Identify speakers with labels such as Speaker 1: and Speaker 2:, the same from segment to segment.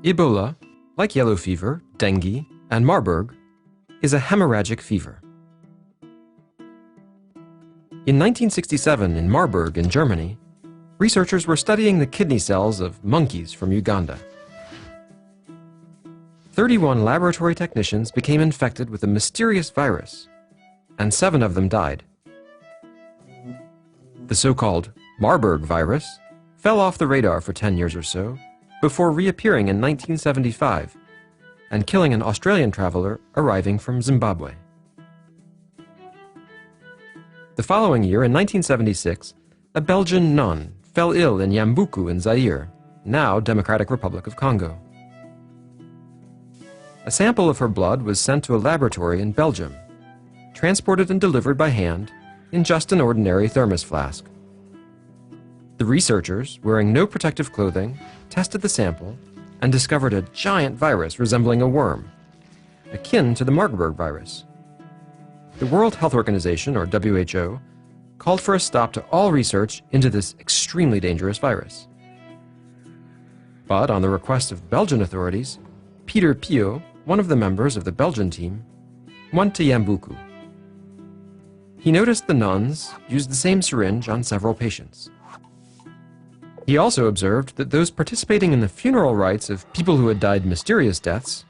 Speaker 1: Ebola, like yellow fever, dengue, and Marburg, is a hemorrhagic fever. In 1967, in Marburg, in Germany, researchers were studying the kidney cells of monkeys from Uganda. 31 laboratory technicians became infected with a mysterious virus, and 7 of them died. The so-called Marburg virus fell off the radar for 10 years or so, before reappearing in 1975 and killing an Australian traveler arriving from Zimbabwe. The following year, in 1976, a Belgian nun fell ill in Yambuku in Zaire, now Democratic Republic of Congo. A sample of her blood was sent to a laboratory in Belgium, transported and delivered by hand in just an ordinary thermos flask. The researchers, wearing no protective clothing, tested the sample and discovered a giant virus resembling a worm, akin to the Marburg virus. The World Health Organization, or WHO, called for a stop to all research into this extremely dangerous virus. But on the request of Belgian authorities, Peter Pio, one of the members of the Belgian team, went to Yambuku. He noticed the nuns used the same syringe on several patients. He also observed that those participating in the funeral rites of people who had died mysterious deaths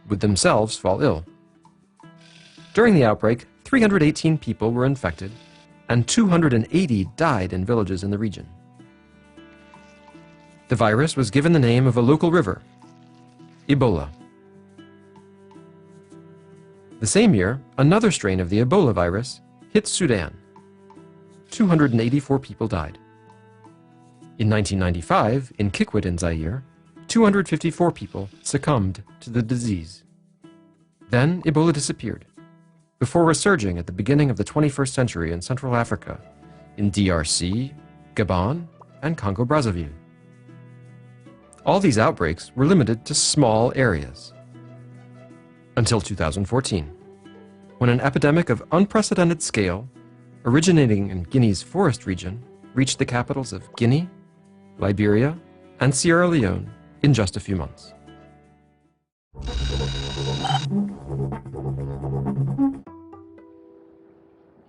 Speaker 1: would themselves fall ill. During the outbreak, 318 people were infected, and 280 died in villages in the region. The virus was given the name of a local river, Ebola. The same year, another strain of the Ebola virus hit Sudan. 284 people died. In 1995, in Kikwit in Zaire, 254 people succumbed to the disease. Then Ebola disappeared, before resurging at the beginning of the 21st century in Central Africa, in DRC, Gabon, and Congo-Brazzaville. All these outbreaks were limited to small areas. Until 2014, when an epidemic of unprecedented scale, originating in Guinea's forest region, reached the capitals of Guinea, Liberia, and Sierra Leone in just a few months.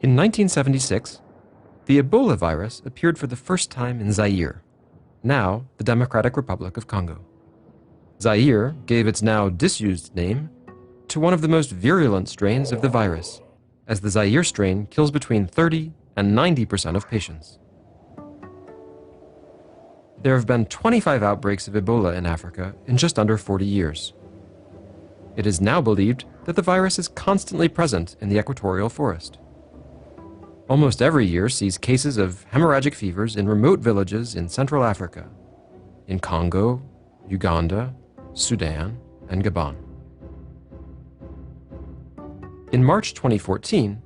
Speaker 1: In 1976, the Ebola virus appeared for the first time in Zaire, now the Democratic Republic of Congo. Zaire gave its now disused name to one of the most virulent strains of the virus, as the Zaire strain kills between 30 and 90% of patients. There have been 25 outbreaks of Ebola in Africa in just under 40 years. It is now believed that the virus is constantly present in the equatorial forest. Almost every year sees cases of hemorrhagic fevers in remote villages in Central Africa, in Congo, Uganda, Sudan, and Gabon. In March 2014,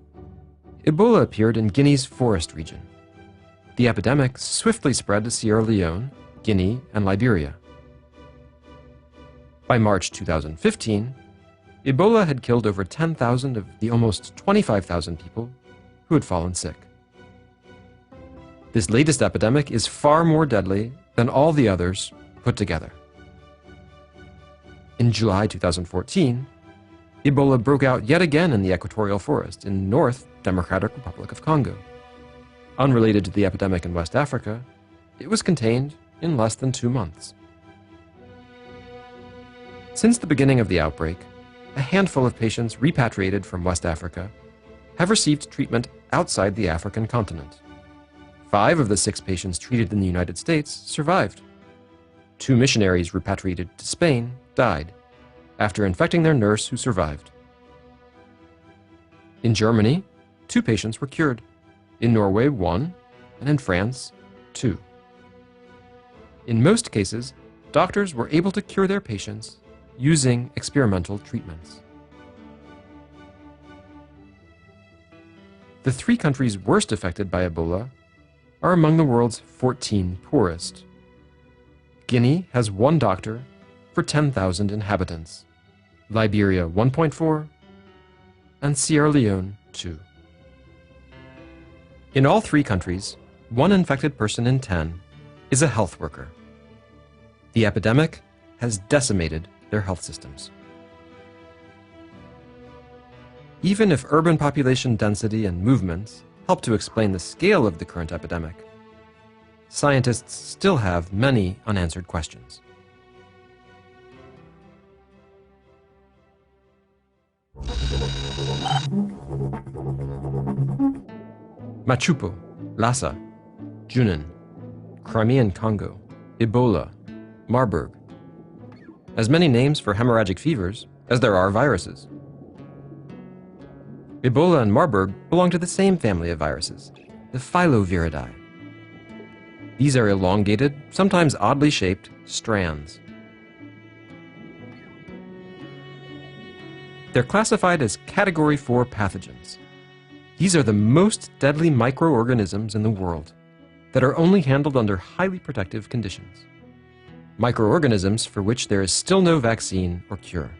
Speaker 1: Ebola appeared in Guinea's forest region. The epidemic swiftly spread to Sierra Leone, Guinea, and Liberia. By March 2015, Ebola had killed over 10,000 of the almost 25,000 people who had fallen sick. This latest epidemic is far more deadly than all the others put together. In July 2014, Ebola broke out yet again in the equatorial forest in North Democratic Republic of Congo. Unrelated to the epidemic in West Africa, it was contained in less than 2 months. Since the beginning of the outbreak, a handful of patients repatriated from West Africa have received treatment outside the African continent. 5 of the 6 patients treated in the United States survived. 2 missionaries repatriated to Spain died after infecting their nurse who survived. In Germany, 2 patients were cured. In Norway, 1, and in France, 2. In most cases, doctors were able to cure their patients using experimental treatments. The 3 countries worst affected by Ebola are among the world's 14 poorest. Guinea has 1 doctor for 10,000 inhabitants, Liberia 1.4, and Sierra Leone 2. In all three countries, 1 infected person in 10 is a health worker. The epidemic has decimated their health systems. Even if urban population density and movements help to explain the scale of the current epidemic, scientists still have many unanswered questions. Machupo, Lassa, Junin, Crimean Congo, Ebola, Marburg. As many names for hemorrhagic fevers as there are viruses. Ebola and Marburg belong to the same family of viruses, the Filoviridae. These are elongated, sometimes oddly shaped, strands. They're classified as Category 4 pathogens. These are the most deadly microorganisms in the world that are only handled under highly protective conditions. Microorganisms for which there is still no vaccine or cure.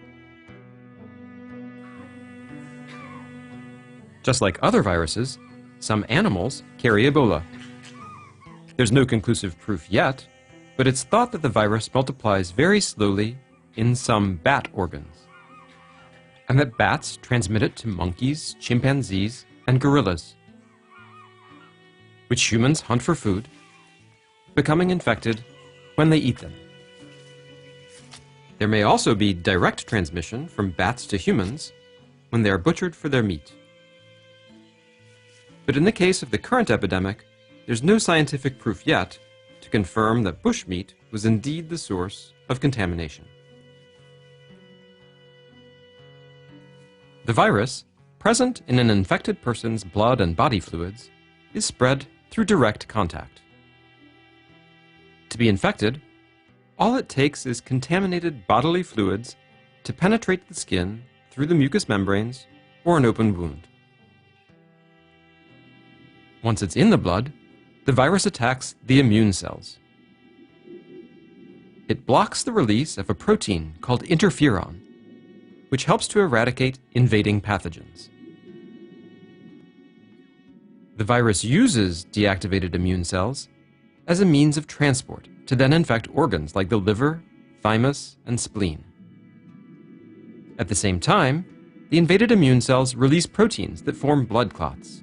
Speaker 1: Just like other viruses, some animals carry Ebola. There's no conclusive proof yet, but it's thought that the virus multiplies very slowly in some bat organs, and that bats transmit it to monkeys, chimpanzees, and gorillas, which humans hunt for food, becoming infected when they eat them. There may also be direct transmission from bats to humans when they are butchered for their meat. But in the case of the current epidemic, there's no scientific proof yet to confirm that bushmeat was indeed the source of contamination. The virus, present in an infected person's blood and body fluids, is spread through direct contact. To be infected, all it takes is contaminated bodily fluids to penetrate the skin through the mucous membranes or an open wound. Once it's in the blood, the virus attacks the immune cells. It blocks the release of a protein called interferon, which helps to eradicate invading pathogens. The virus uses deactivated immune cells as a means of transport to then infect organs like the liver, thymus, and spleen. At the same time, the invaded immune cells release proteins that form blood clots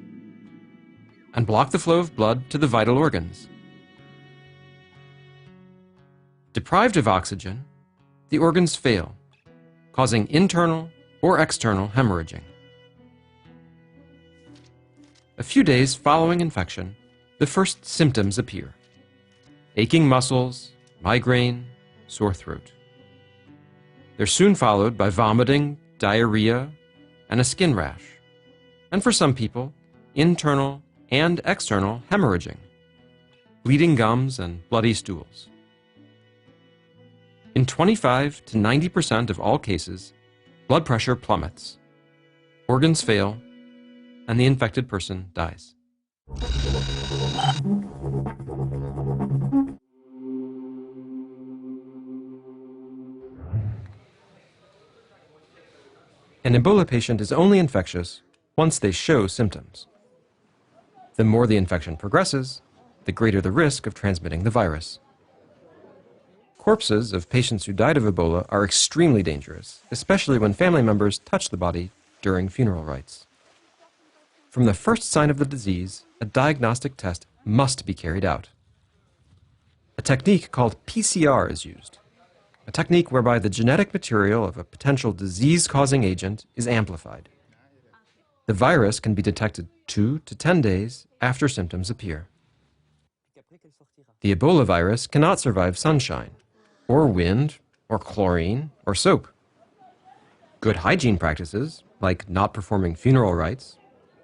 Speaker 1: and block the flow of blood to the vital organs. Deprived of oxygen, the organs fail, causing internal or external hemorrhaging. A few days following infection, the first symptoms appear: aching muscles, migraine, sore throat. They're soon followed by vomiting, diarrhea, and a skin rash, and for some people, internal and external hemorrhaging, bleeding gums, and bloody stools. In 25 to 90% of all cases, blood pressure plummets, organs fail, and the infected person dies. An Ebola patient is only infectious once they show symptoms. The more the infection progresses, the greater the risk of transmitting the virus. Corpses of patients who died of Ebola are extremely dangerous, especially when family members touch the body during funeral rites. From the first sign of the disease, a diagnostic test must be carried out. A technique called PCR is used, a technique whereby the genetic material of a potential disease-causing agent is amplified. The virus can be detected 2 to 10 days after symptoms appear. The Ebola virus cannot survive sunshine, or wind, or chlorine, or soap. Good hygiene practices, like not performing funeral rites,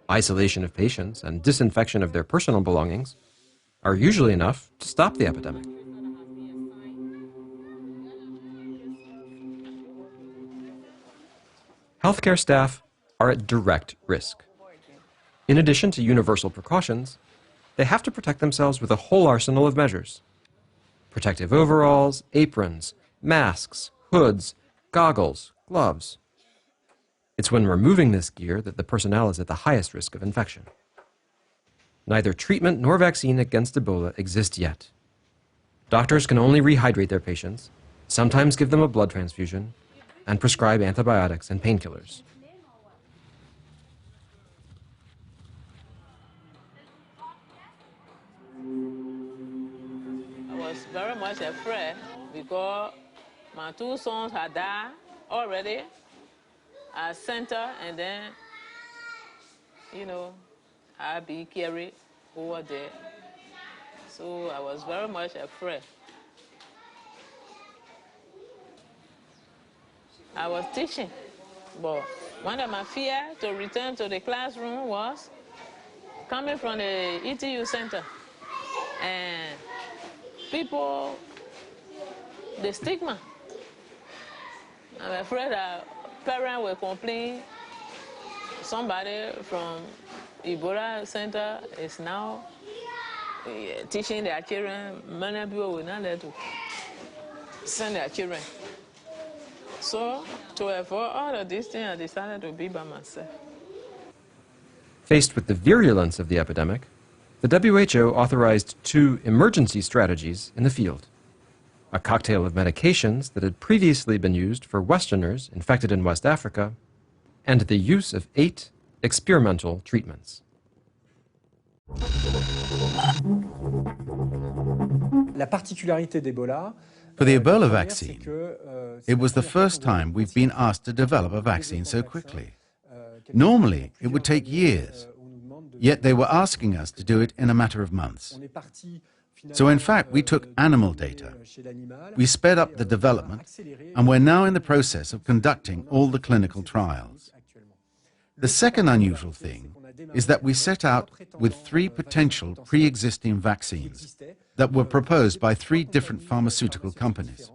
Speaker 1: isolation of patients, and disinfection of their personal belongings, are usually enough to stop the epidemic. Healthcare staff are at direct risk. In addition to universal precautions, they have to protect themselves with a whole arsenal of measures. Protective overalls, aprons, masks, hoods, goggles, gloves. It's when removing this gear that the personnel is at the highest risk of infection. Neither treatment nor vaccine against Ebola exist yet. Doctors can only rehydrate their patients, sometimes give them a blood transfusion, and prescribe antibiotics and painkillers.
Speaker 2: I was very much afraid because my two sons had died already at center, and then, I'd be carried over there. So I was very much afraid. I was teaching, but one of my fears to return to the classroom was coming from the ETU center. And people, the stigma. I'm afraid that parents will complain. Somebody from Ebola Center is now teaching their children. Many people will not let to send their children. So, to avoid all of these things, I decided to be by myself.
Speaker 1: Faced with the virulence of the epidemic, the WHO authorized 2 emergency strategies in the field: a cocktail of medications that had previously been used for Westerners infected in West Africa, and the use of 8 experimental treatments.
Speaker 3: For the Ebola vaccine, it was the first time we've been asked to develop a vaccine so quickly. Normally, it would take years, yet they were asking us to do it in a matter of months. So in fact, we took animal data. We sped up the development, and we're now in the process of conducting all the clinical trials. The second unusual thing is that we set out with 3 potential pre-existing vaccines that were proposed by 3 different pharmaceutical companies.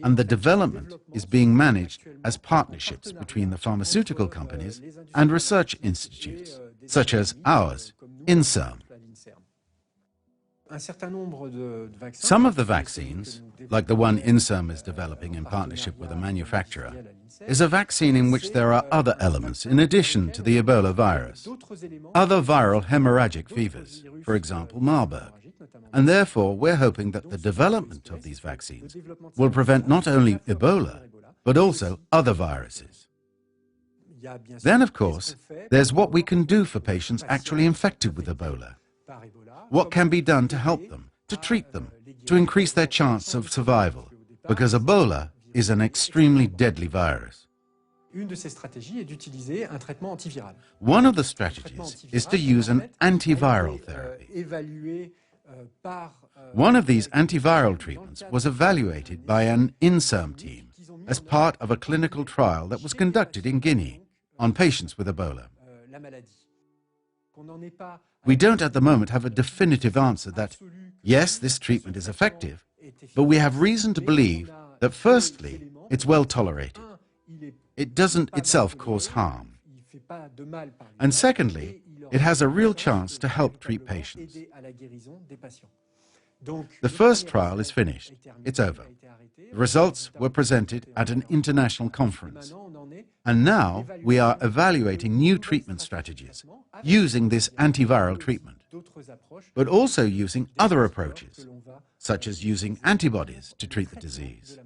Speaker 3: And the development is being managed as partnerships between the pharmaceutical companies and research institutes, such as ours, Inserm. Some of the vaccines, like the one Inserm is developing in partnership with a manufacturer, is a vaccine in which there are other elements in addition to the Ebola virus, other viral hemorrhagic fevers, for example Marburg. And therefore, we're hoping that the development of these vaccines will prevent not only Ebola, but also other viruses. Then, of course, there's what we can do for patients actually infected with Ebola. What can be done to help them, to treat them, to increase their chance of survival? Because Ebola is an extremely deadly virus. One of the strategies is to use an antiviral therapy. One of these antiviral treatments was evaluated by an Inserm team as part of a clinical trial that was conducted in Guinea on patients with Ebola. We don't at the moment have a definitive answer that, yes, this treatment is effective, but we have reason to believe that firstly, it's well tolerated. It doesn't itself cause harm. And secondly, it has a real chance to help treat patients. The first trial is finished. It's over. The results were presented at an international conference. And now we are evaluating new treatment strategies using this antiviral treatment, but also using other approaches, such as using antibodies to treat the disease.